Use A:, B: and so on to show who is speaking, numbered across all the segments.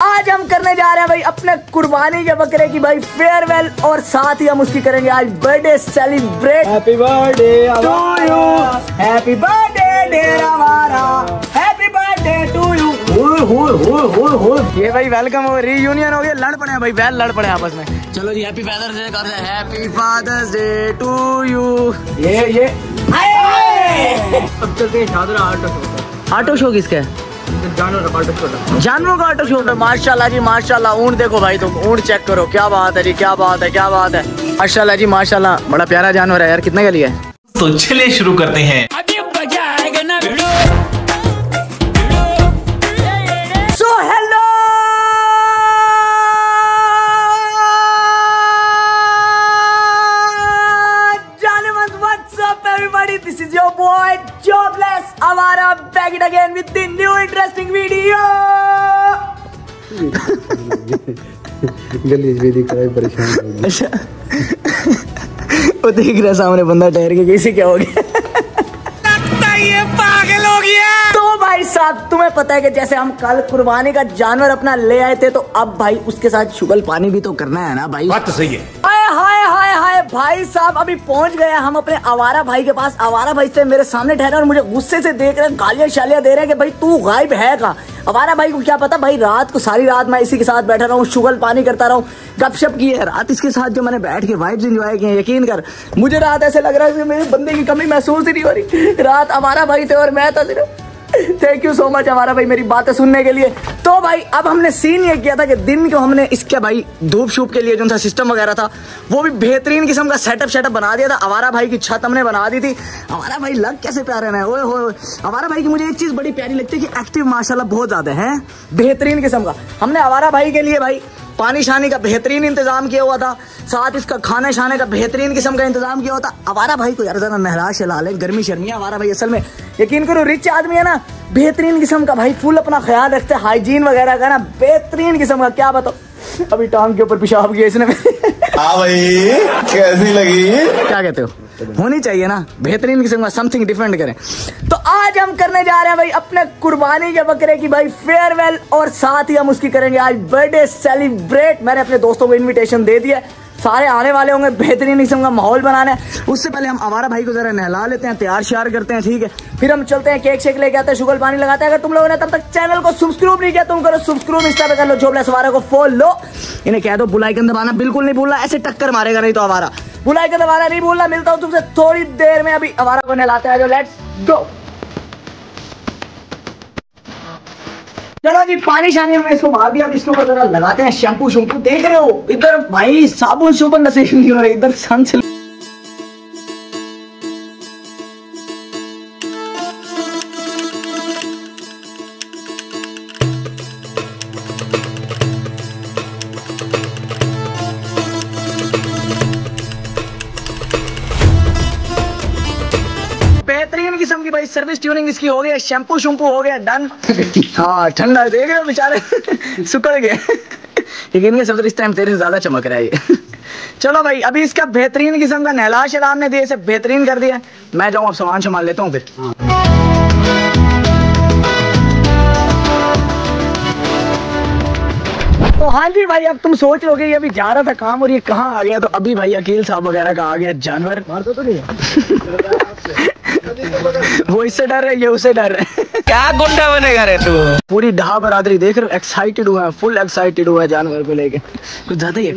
A: आज हम करने जा रहे हैं भाई अपने कुर्बानी के बकरे की भाई फेयरवेल और साथ ही हम उसकी करेंगे आज birthday celebrate. Happy birthday to you, happy birthday dear हमारा, हैप्पी बर्थडे टू यू। ये भाई वेलकम हो, रीयूनियन हो गया, लड़ पड़े हैं भाई, बैल लड़ पड़े आपस में। चलो जी हैप्पी फादर्स डे कर रहे हैं, happy father's day to you. ये
B: अब चलते हैं Shahdara auto show.
A: Auto show किसका है? जानवरों का ऑटो शो। माशाल्लाह जी माशाल्लाह, ऊँट देखो भाई, तुम ऊँट चेक करो, क्या बात है जी, क्या बात है, क्या बात है। माशाल्लाह जी माशाल्लाह, बड़ा प्यारा जानवर है यार। कितने का लिया है?
C: तो चलिए शुरू करते हैं।
A: So hello this is your boy Jobless Avara back it again with the new interesting video।
B: गली में दिख रहा है, परेशान हो गया।
A: अच्छा वो देख रहा सामने बंदा ठहर के, कैसे क्या हो गया? लगता है ये पागल हो गया। तो भाई साहब तुम्हें पता है कि जैसे हम कल कुर्बानी का जानवर अपना ले आए थे, तो अब भाई उसके साथ शुगल पानी भी तो करना है ना भाई।
C: बात तो सही है।
A: हाय हाय हाय भाई साहब, अभी पहुंच गए हम अपने आवारा भाई के पास। आवारा भाई से मेरे सामने ठहरा और मुझे गुस्से से देख रहे हैं, गालियां शालियां दे रहे हैं कि भाई तू गायब है कहाँ। आवारा भाई को क्या पता भाई, रात को सारी रात मैं इसी के साथ बैठा रहा हूँ, शुगल पानी करता रहा हूँ, गपशप की है रात इसके साथ, जो मैंने बैठ के वाइब्स एंजॉय किए। यकीन कर मुझे रात ऐसे लग रहा है कि मेरे बंदे की कमी महसूस ही नहीं हो रही। रात आवारा भाई थे और मैं था सिर्फ। थैंक यू सो मच हमारा भाई मेरी बातें सुनने के लिए। तो भाई अब हमने सीन ये किया था कि दिन को हमने इसके भाई धूप शूप के लिए जो सा सिस्टम वगैरह था, वो भी बेहतरीन किस्म का सेटअप बना दिया था। आवारा भाई की छत हमने बना दी थी। आवारा भाई लग कैसे प्यारे ना, ओए होए। आवारा भाई की मुझे एक चीज बड़ी प्यारी लगती है कि एक्टिव माशाल्लाह बहुत ज्यादा है, बेहतरीन किस्म का। हमने आवारा भाई के लिए भाई पानी शानी का बेहतरीन इंतजाम किया हुआ था, साथ इसका खाने शाने का बेहतरीन किस्म का इंतजाम किया हुआ था। आवारा भाई को यार जरा नहला शला ले, गर्मी शर्मी। आवारा भाई असल में यकीन करो रिच आदमी है ना, बेहतरीन किस्म का भाई, फुल अपना ख्याल रखते हैं, हाइजीन वगैरह का ना बेहतरीन किस्म का। क्या बताओ, अभी टांग के ऊपर पेशाब किया इसने।
C: हाँ भाई कैसी लगी?
A: क्या कहते हो, होनी चाहिए ना बेहतरीन किस्म का, समथिंग डिफरेंट करें। तो आज हम करने जा रहे हैं भाई अपने कुर्बानी के बकरे की भाई फेयरवेल और साथ ही हम उसकी करेंगे आज बर्थडे सेलिब्रेट। मैंने अपने दोस्तों को इनविटेशन दे दिया, सारे आने वाले होंगे, बेहतरीन किस्म का माहौल बनाना है। उससे पहले हम आवारा भाई को जरा नहला लेते हैं, तैयार श्यार करते हैं, ठीक है। फिर हम चलते हैं, केक शेक लेके आते हैं, शुगर पानी लगाते हैं। अगर तुम लोगों ने तब तक चैनल को सब्सक्राइब नहीं किया तुम करो सब्सक्राइब, इंस्टा पे कर लो, जोबलेस आवारा को फॉलो। इन्हें कह दो बेल आइकन दबाना बिल्कुल नहीं भूलना, ऐसे टक्कर मारेगा नहीं तो आवारा। बेल आइकन दबाना नहीं भूलना। मिलता हूँ तुमसे थोड़ी देर में, अभी आवारा को नहलाते हैं, लेट्स गो। चलो जी पानी शानी में इसको मार दिया, इसके ऊपर जरा लगाते हैं शैम्पू शैम्पू। देख रहे हो इधर भाई साबुन सुबन नसीब नहीं हो रही, इधर सन। बेहतरीन किस्म की भाई सर्विस ट्यूनिंग इसकी हो गई, शैम्पू शैम्पू हो गया डन। हाँ ठंडा देख रहे हो बेचारे सुकड़ गए। लेकिन इनके सब इस टाइम तेरे से ज्यादा चमक रहा है ये। चलो भाई अभी इसका बेहतरीन किस्म का नहला शला हमने दिए, इसे बेहतरीन कर दिया। मैं जाऊँ अब सामान संभाल लेता हूँ फिर। तो हाँ जी भाई, अब तुम सोच लोगे ये अभी जा रहा था काम और ये कहाँ आ गया, तो अभी भाई अकील साहब वगैरह का आ गया जानवर। मारता तो नहीं वो इससे डर है, ये उससे डर है।
C: क्या गुंडा बनेगा रे तू?
A: पूरी ढा बरादरी देख रहे हो, एक्साइटेड हुआ है, फुल एक्साइटेड हुआ है जानवर को लेके। कुछ ज्यादा ही है,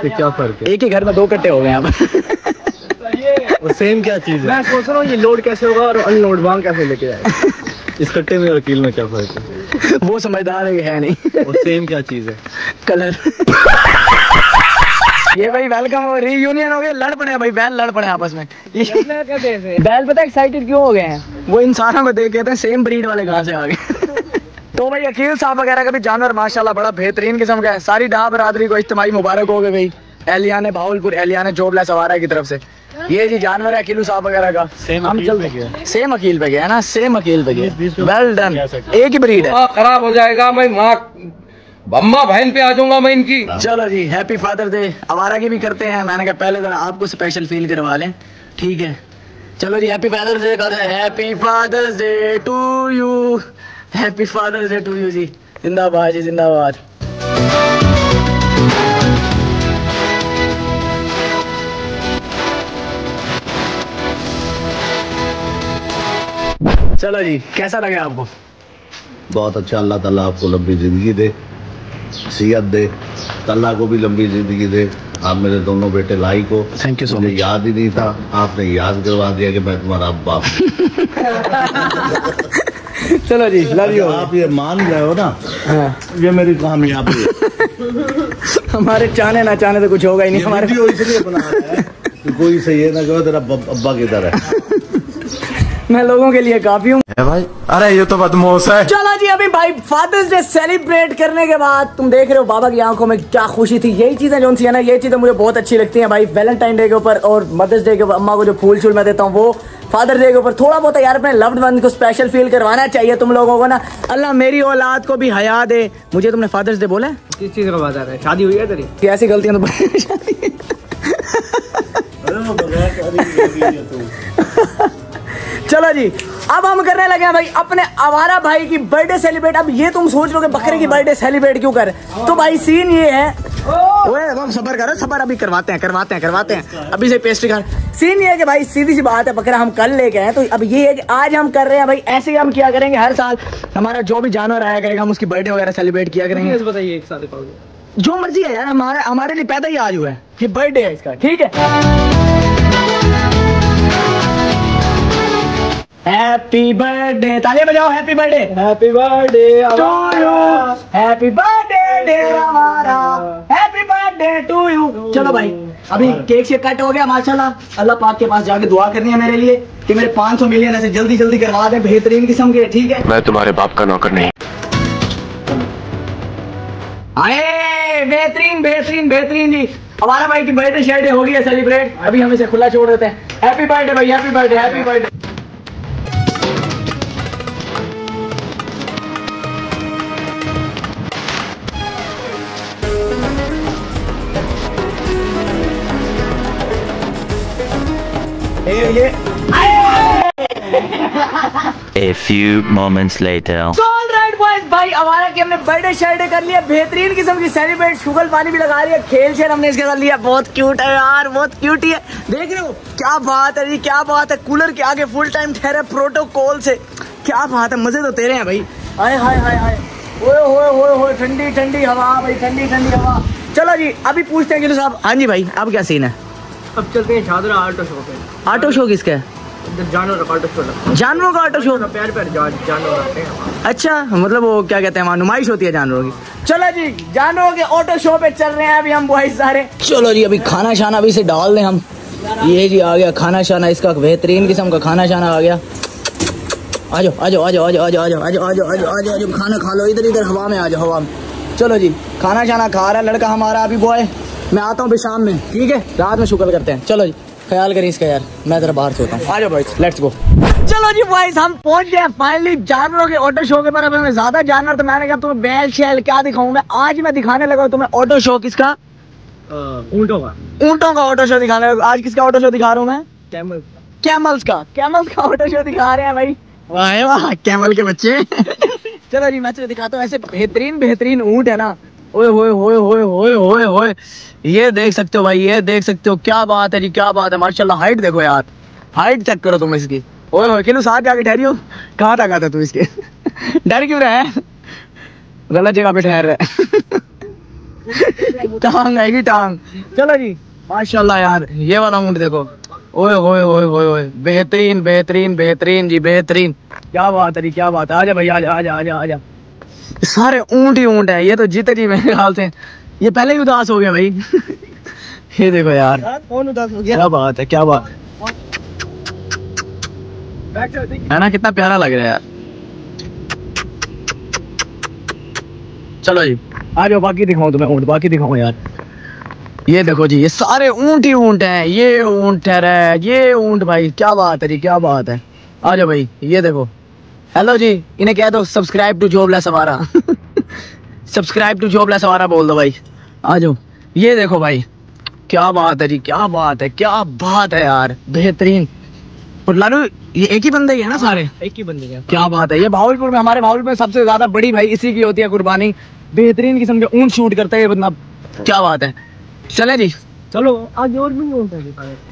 B: क्या फर्क है?
A: एक ही घर में दो कट्टे हो गए यहाँ पर।
B: और सेम क्या चीज है? मैं सोच रहा हूँ ये लोड कैसे होगा और अनलोड वहाँ कैसे लेके जाएगा। इस कट्टे में और कील में क्या फर्क है?
A: वो समझदार है नहीं।
B: और सेम क्या चीज है?
A: कलर। ये भाई वेलकम हो, रीयूनियन हो गया, लड़ पड़े हैं भाई, बैल लड़ पड़े आपस में। बैल पता है एक्साइटेड क्यों हो गए हैं, वो इंसानों को देख कहते हैं सेम ब्रीड वाले कहाँ से आ गए। तो भाई अकील साहब वगैरह का भी जानवर माशाल्लाह बड़ा बेहतरीन किस्म का है। सारी डा बरादरी को इज्तिमाई मुबारक हो गए भाई, एलियाने भावलपुर, एलियाने जोबलेस आवारा की तरफ से। ये जी जानवर है अकीलू साहब वगैरह का। हम चल सेम अकील पे गया ना, सेम अकील पे गया। वेल डन, एक ही ब्रीड है।
D: खराब हो जाएगा, मैं माँ बम्मा बहन पे आ जाऊंगा मैं इनकी।
A: चलो जी हैप्पी फादर डे आवारा की भी करते हैं। मैंने कहा पहले जरा आपको स्पेशल फील करवा लें, ठीक है। चलो जी हैप्पी फादर्स डे करते हैं। Happy father's day to you, happy father's day to you जी। जिंदाबाद जी जिंदाबाद। चलो जी, कैसा लगा आपको?
E: बहुत अच्छा। अल्लाह ताला आपको लंबी जिंदगी दे, सेहत दे, अल्लाह को भी लंबी जिंदगी दे। आप मेरे दोनों बेटे लाइक हो।
A: थैंक यू सो
E: मुझे
A: मच।
E: याद ही नहीं था, आपने याद करवा दिया कि मैं तुम्हारा बाप
A: चलो जी, लव यू।
E: आप ये मान गए हो ना,
A: हाँ।
E: ये मेरी कामयाबी है।
A: हमारे चाहने ना चाहने तो कुछ होगा ही नहीं।
E: ये
A: हमारे
E: वीडियो इसलिए बना रहा है कि कोई से ये ना कहो तेरा अब्बा किधर है।
A: मैं लोगों के लिए काफी हूँ
C: भाई। अरे ये तो बदमाश है।
A: चलो जी, अभी भाई फादर्स डे सेलिब्रेट करने के बाद तुम देख रहे हो बाबा की आंखों में क्या खुशी थी। यही चीजें जो सी है ना, ये चीजें मुझे बहुत अच्छी लगती हैं भाई। वैलेंटाइन डे के ऊपर और मदर्स डे के ऊपर अम्मा को जो फूल छूल मैं देता हूँ, वो फादर डे के ऊपर थोड़ा बहुत यार अपने लव्ड वन को स्पेशल फील करवाना चाहिए तुम लोगों को ना। अल्लाह मेरी औलाद को भी हया दे। मुझे तुमने फादर्स डे बोला है?
B: किस चीज का बात आ रहा है? शादी हुई है तेरी?
A: कि ऐसी गलतियां तो चलो जी, अब हम करने लगे हैं भाई अपने आवारा भाई की बर्थडे सेलिब्रेट। अब ये तुम सोच लो कि बकरे की बर्थडे सेलिब्रेट क्यों कर, तो भाई सीन ये है। ओए हम सबर करो, सबर अभी करवाते हैं अभी से पेस्ट्री खा। सीन ये है कि भाई सीधी सी बात है, बकरा हम कल लेके आए, तो अब ये है कि आज हम कर रहे हैं भाई। ऐसे ही हम किया करेंगे हर साल, हमारा जो भी जानवर आया करेगा हम उसकी बर्थडे वगैरह सेलिब्रेट किया करेंगे।
B: बताइए एक साथ पाओगे
A: जो मर्जी है यार, हमारे लिए पैदा ही आज हुआ है, ये बर्थडे है इसका, ठीक है। हैप्पी बर्थडे, तालियां बजाओ। Happy birthday,
B: happy birthday
A: to you, happy birthday dear हमारा, हैप्पी बर्थडे टू यू। चलो भाई, अभी केक से कट हो गया माशाल्लाह। अल्लाह पाक के पास जाके दुआ करनी है मेरे लिए कि मेरे 500 मिलियन ऐसे जल्दी जल्दी करवा दे, बेहतरीन किस्म के, ठीक है।
C: मैं तुम्हारे बाप का नौकर नहीं।
A: अरे बेहतरीन बेहतरीन बेहतरीन जी, हमारा भाई की बर्थडे शर्डे हो गई है सेलिब्रेट। अभी हम इसे खुला छोड़ देते हैं। हैप्पी बर्थडे भाई, हैप्पी बर्थडे, हैप्पी बर्थडे। ये
F: A few moments later.
A: All right boys, भाई हमारा की हमने बर्थडे शर्डे कर लिया, बेहतरीन किस्म की सेलिब्रेट, शुगल पानी भी लगा लिया, खेल शेल हमने इसके साथ लिया। बहुत क्यूट है यार, बहुत क्यूट ही है। देख रहे हो क्या बात है जी, क्या बात है। कूलर के आगे फुल टाइम ठहरे प्रोटोकॉल से, क्या बात है। मजे तो तेरे हैं भाई। हाय हाय हाय हाय, ओए होए होए होए, ठंडी ठंडी हवा भाई, ठंडी ठंडी हवा। चलो जी, अभी पूछते हैं गिलू साहब। हाँ जी भाई, अब क्या सीन है?
B: अब चलते हैं शादरा ऑटो शो पे।
A: ऑटो शो किसका है?
B: जानवर का ऑटो शो।
A: जानवरों का ऑटो शो?
B: प्यार प्यार जानवर आते हैं।
A: अच्छा, मतलब वो क्या कहते हैं, वहाँ नुमाइश होती है जानवरों की। चलो जी, जानवरों के ऑटो शो पे चल रहे हैं अभी हम बॉयज सारे। चलो जी, अभी खाना शाना अभी से डाल दें हम। ये जी आ गया खाना शाना, इसका बेहतरीन किस्म का खाना शाना आ गया। आजो आजो आजो आजो आजो आजो आजो आजो आजो आजो आजो, खाना खा लो, इधर इधर हवा में आजो, हवा में। चलो जी, खाना शाना खा रहा है लड़का हमारा अभी बॉय। मैं आता हूँ शाम में, ठीक है, रात में शुक्र करते हैं। चलो जी, ख्याल करिए इसका यार, मैं जरा बाहर सोता हूँ। आ जाओ बॉयज, लेट्स गो। चलो जी बॉयज, हम पहुंच गए फाइनली जानवरों के ऑटो शो के पर। अब हमें ज्यादा जानवर तो मैंने कहा तुम्हें बैल शैल क्या दिखाऊं मैं। आज मैं दिखाने लगा तुम्हें ऑटो शो। किसका?
B: ऊँटों का।
A: ऊँटों का ऑटो शो दिखाने लगा। आज किसका ऑटो शो दिखा रहा हूँ मैं?
B: कैमल।
A: कैमल्स का ऑटो शो दिखा रहे हैं भाई। वाह वाह, कैमल के बच्चे। चलो जी, मैं तुझे दिखाता हूँ। ऐसे बेहतरीन बेहतरीन ऊँट है ना, ओए होए होए होए होए होए होए, ये देख सकते हो भाई, ये देख सकते हो। क्या बात है जी, क्या बात है माशाल्लाह। हाइट देखो यार, हाइट चेक करो तुम इसकी। ओए होए, किलो साथ जाके ठहरी हो। कहाँ तक आता तू इसके? डर क्यों रहा है? गलत जगह पे ठहर रहा है। टांग आएगी टांग। चलो जी, माशाल्लाह यार, ये वाला ऊँट देखो। ओए होए होए होए होए, बेहतरीन बेहतरीन बेहतरीन जी, बेहतरीन। क्या बात है जी, क्या बात है। आजा भाई, आजा आजा आजा आजा। सारे ऊँट ही ऊँट है। ये तो जीते जी मेरे ख्याल से, ये पहले ही उदास हो गया भाई। ये देखो यार,
B: कौन उदास हो गया?
A: क्या बात है, क्या बात है ना, कितना प्यारा लग रहा है यार। चलो जी, आ जाओ, बाकी दिखाऊं तुम्हें ऊँट, बाकी दिखाऊं यार। ये देखो जी, ये सारे ऊँट ही ऊँट हैं। ये ऊँट ठहरा है, ये ऊँट भाई, क्या बात है जी, क्या बात है। आ जाओ भाई, ये देखो। हेलो जी, इन्हें कह दो सब्सक्राइब टू जॉबलेस हमारा। सब्सक्राइब टू जॉबलेस हमारा बोल दो भाई। आ जाओ, ये देखो भाई, क्या बात है जी, क्या बात है, क्या बात है यार, बेहतरीन। और लालू, ये एक ही बंदे ही है ना सारे?
B: एक ही बंदे हैं।
A: क्या बात है। ये भावलपुर में, हमारे भावलपुर में सबसे ज्यादा बड़ी भाई इसी की होती है कुर्बानी।
B: बेहतरीन किस्म के ऊंट शूट करता है ये बंदा।
A: क्या बात है, चले जी
B: चलो आगे और भी ऊंट है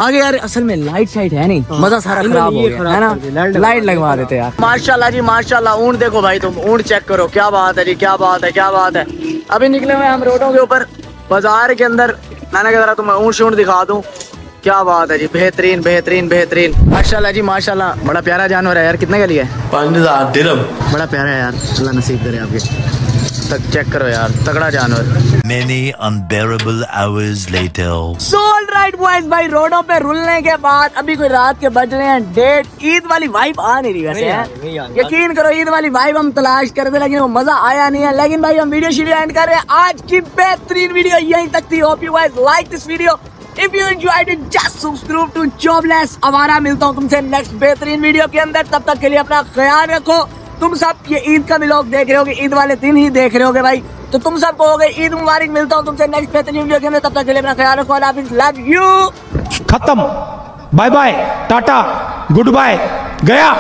A: आगे। यार असल में लाइट शाइट है नहीं, मजा सारा खराब हो गया है ना, लाइट लगवा देते यार। माशाल्लाह जी माशाल्लाह, ऊंट देखो भाई, तुम ऊंट चेक करो, क्या बात है जी, क्या बात है, क्या बात है। अभी निकले हुए हम रोडों के ऊपर, बाजार के अंदर। मैंने कहा तुम्हें ऊंट शूट दिखा दूं, क्या बात है जी, बेहतरीन बेहतरीन बेहतरीन। माशाल्लाह जी माशाल्लाह, बड़ा प्यारा जानवर है यार। कितने का लिया है?
C: 5000 दिरहम।
A: बड़ा प्यारा है यार, अल्लाह नसीब करे आपके। तक चेक करो यार, तगड़ा जानवर।
F: Many unbearable hours later.
A: So alright boys, भाई रोडों पे रुलने के बाद अभी कोई रात के बज रहे हैं 1:30। ईद वाली वाइब आ नहीं रही वैसे, यकीन करो ईद वाली वाइब हम तलाश कर रहे, लेकिन वो मजा आया नहीं है। लेकिन भाई हम वीडियो शीडियो एंड कर रहे हैं। आज की बेहतरीन वीडियो यहीं तक थी। Hope you guys like this video. If you enjoyed it, just subscribe to Jobless आवारा। मिलता हूँ तुमसे नेक्स्ट बेहतरीन वीडियो के अंदर, तब तक के लिए अपना ख्याल रखो। तुम सब ये ईद का व्लॉग देख रहे होगे, ईद वाले दिन ही देख रहे होगे भाई, तो तुम सबको हो गई ईद मुबारक। मिलता हूँ तुमसे नेक्स्ट बेहतरीन वीडियो के अंदर, तब तक के लिए अपना ख्याल रखो। अल्लाह हाफिज़, लव यू।
G: खत्म, bye bye, ta-ta, goodbye, गया।